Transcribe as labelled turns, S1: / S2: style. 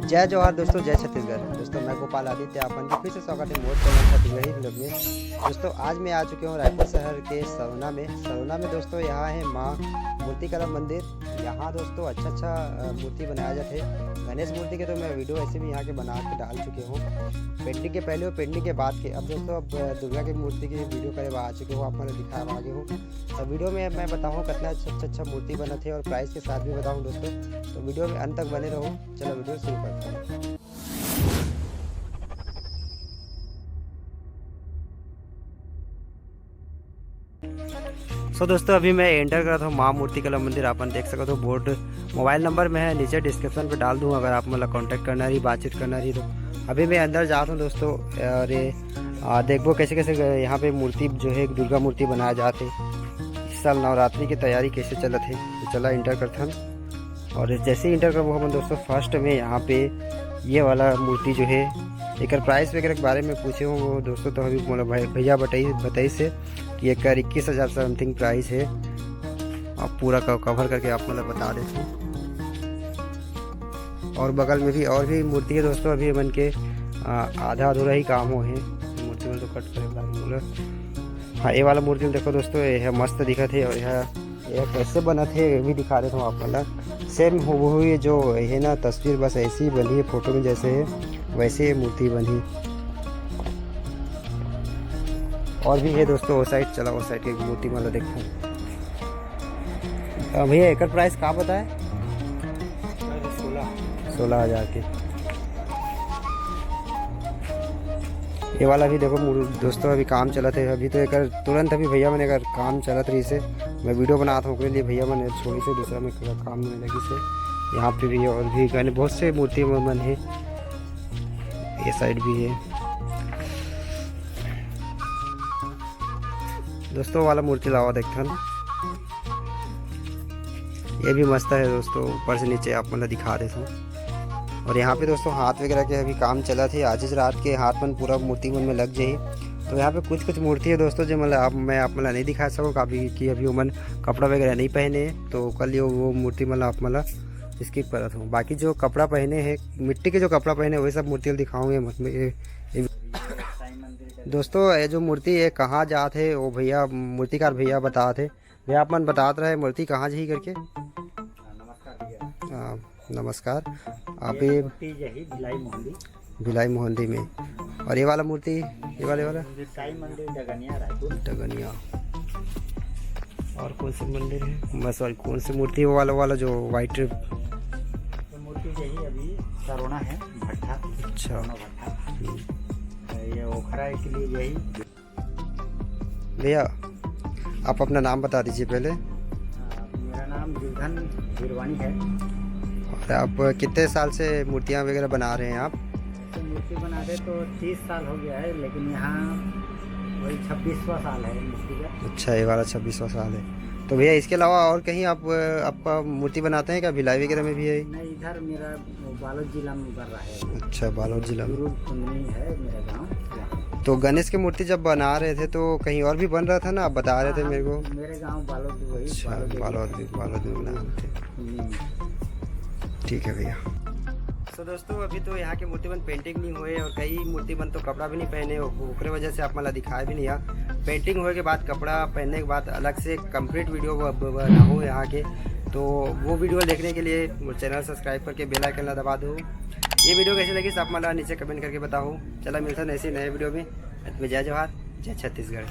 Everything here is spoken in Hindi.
S1: जय जवाहर दोस्तों, जय छत्तीसगढ़। दोस्तों मैं गोपाल आदित्य, अपन की फिर से स्वागत है मोर चैनल छत्तीसगढ़ी व्लॉग में। दोस्तों आज मैं आ चुके हूँ रायपुर शहर के सरोना में दोस्तों यहाँ है माँ मूर्ति कला मंदिर। यहाँ दोस्तों अच्छा मूर्ति बनाया जाते हैं। गणेश मूर्ति के तो मैं वीडियो ऐसे भी यहाँ के बना के डाल चुके हूँ, पेंटिंग के पहले और पेंटिंग के बाद के। अब दोस्तों अब दुर्गा की मूर्ति की वीडियो करे आ चुके हो, आप मैंने दिखाया आगे हूँ। तो वीडियो में मैं बताऊँ कितना अच्छा मूर्ति बना थे और प्राइस के साथ भी बताऊँ दोस्तों, तो वीडियो में अंत तक बने रहो। चलो वीडियो शुरू करते हैं। दोस्तों अभी मैं एंटर कर रहा हूँ माँ मूर्ति कला मंदिर। अपन देख सकते हो बोर्ड मोबाइल नंबर में है, नीचे डिस्क्रिप्शन पे डाल दूँगा, अगर आप मतलब कांटेक्ट करना रही, बातचीत करना रही तो। अभी मैं अंदर जाता हूँ दोस्तों, और ये देखो कैसे कैसे यहाँ पे मूर्ति जो है दुर्गा मूर्ति बनाया जाते। इस साल नवरात्रि की तैयारी कैसे चलत है, तो चला इंटर करता हूँ। और जैसे ही इंटर कर वो दोस्तों फर्स्ट में यहाँ पे ये वाला मूर्ति जो है एक प्राइस वगैरह के बारे में पूछे हूँ वो दोस्तों, तो अभी मतलब भैया बताई से कि एक 21,000 समथिंग प्राइस है। आप पूरा कवर करके आप मतलब बता देते हैं। और बगल में भी और भी मूर्ति है दोस्तों, अभी बन के आधा अधूरा ही काम हो है मूर्ति में, तो कट करे। हाँ ये वाला मूर्ति में देखो दोस्तों, यह मस्त दिखा थे। और यह कैसे बना थे ये भी दिखा देता हूँ आप मतलब। सेम हो ये जो है ना तस्वीर बस ऐसी ही बनी है, फोटो में जैसे है वैसे मूर्ति बनी। और भी है दोस्तों वो साइड, चला वो साइड की मूर्ति मतलब देखो। भैया एक प्राइस कहाँ बताए? 16,000 के। ये वाला भी देखो दोस्तों, अभी काम चला थे। अभी तो एक तुरंत अभी भैया मैंने अगर काम चला रही से मैं वीडियो बनाता हूँ, लिए भैया मैंने छोड़ी से दूसरा में काम में लगी से। यहाँ पे भी और भी गाने बहुत से मूर्ति मन है, ये साइड भी है दोस्तों। वाला मूर्ति लावा देखते हैं, ये भी मस्त है दोस्तों, ऊपर से नीचे आप मतलब दिखा देता हूँ। और यहाँ पे दोस्तों हाथ वगैरह के अभी काम चला थे, आज रात के हाथ मन पूरा मूर्ति मन में लग जाए। तो यहाँ पे कुछ मूर्ति है दोस्तों जो मतलब मैं आप मतलब नहीं दिखा सकूँ काफ़ी, कि अभी उमन कपड़ा वगैरह नहीं पहने, तो कल वो मूर्ति मतलब आप मतलब स्किप कर रहा हूँ। बाकी जो कपड़ा पहने हैं मिट्टी के जो कपड़ा पहने वही सब मूर्ति दिखाऊंगे दोस्तों। ये जो मूर्ति है कहाँ जाते है वो भैया मूर्तिकार भैया बता थे। भैया आप मन बतात रहे मूर्ति कहाँ जी करके। नमस्कार। आप ये भिलाई मोहंदी में। और ये वाला मूर्ति ये वाला डगनिया। और कौन से मंदिर है बस, और कौन सी मूर्ति है वो वाला जो वाइट
S2: मूर्ति यही अभी सरोना है भट्टा।
S1: अच्छा
S2: ये ओखरा के लिए यही।
S1: भैया आप अपना नाम बता दीजिए पहले।
S2: मेरा नाम जुगन गिरवानी है।
S1: और आप कितने साल से मूर्तियाँ वगैरह बना रहे हैं आप?
S2: तो मूर्ति बना रहे तो 30 साल हो गया है, लेकिन यहाँ वही 26वां साल है मूर्ति का।
S1: अच्छा ये वाला 26वां साल है। तो भैया इसके अलावा और कहीं आप आपका मूर्ति बनाते हैं क्या? भिलाई वगैरह में भी है?
S2: नहीं, इधर मेरा बालोद जिला में बन रहा है।
S1: अच्छा बालोद जिला में
S2: है मेरा गाँव।
S1: तो गणेश की मूर्ति जब बना रहे थे तो कहीं और भी बन रहा था ना, आप बता रहे थे मेरे को।
S2: मेरे गाँव बालोद वही।
S1: अच्छा बालोद में बना रहे थे, ठीक है भैया। तो दोस्तों अभी तो यहाँ के मूर्तिबन पेंटिंग नहीं हुए, और कई मूर्तिबन तो कपड़ा भी नहीं पहने, ओकरे वजह से आप मतलब दिखाए भी नहीं। पेंटिंग होने के बाद कपड़ा पहनने के बाद अलग से कंप्लीट वीडियो बना हो यहाँ के, तो वो वीडियो देखने के लिए चैनल सब्सक्राइब करके बेल आइकन दबा दो। ये वीडियो कैसे लगी सब मतलब नीचे कमेंट करके बताओ। चला मिलता है ऐसे नए वीडियो में। जय जवाहर, जय छत्तीसगढ़।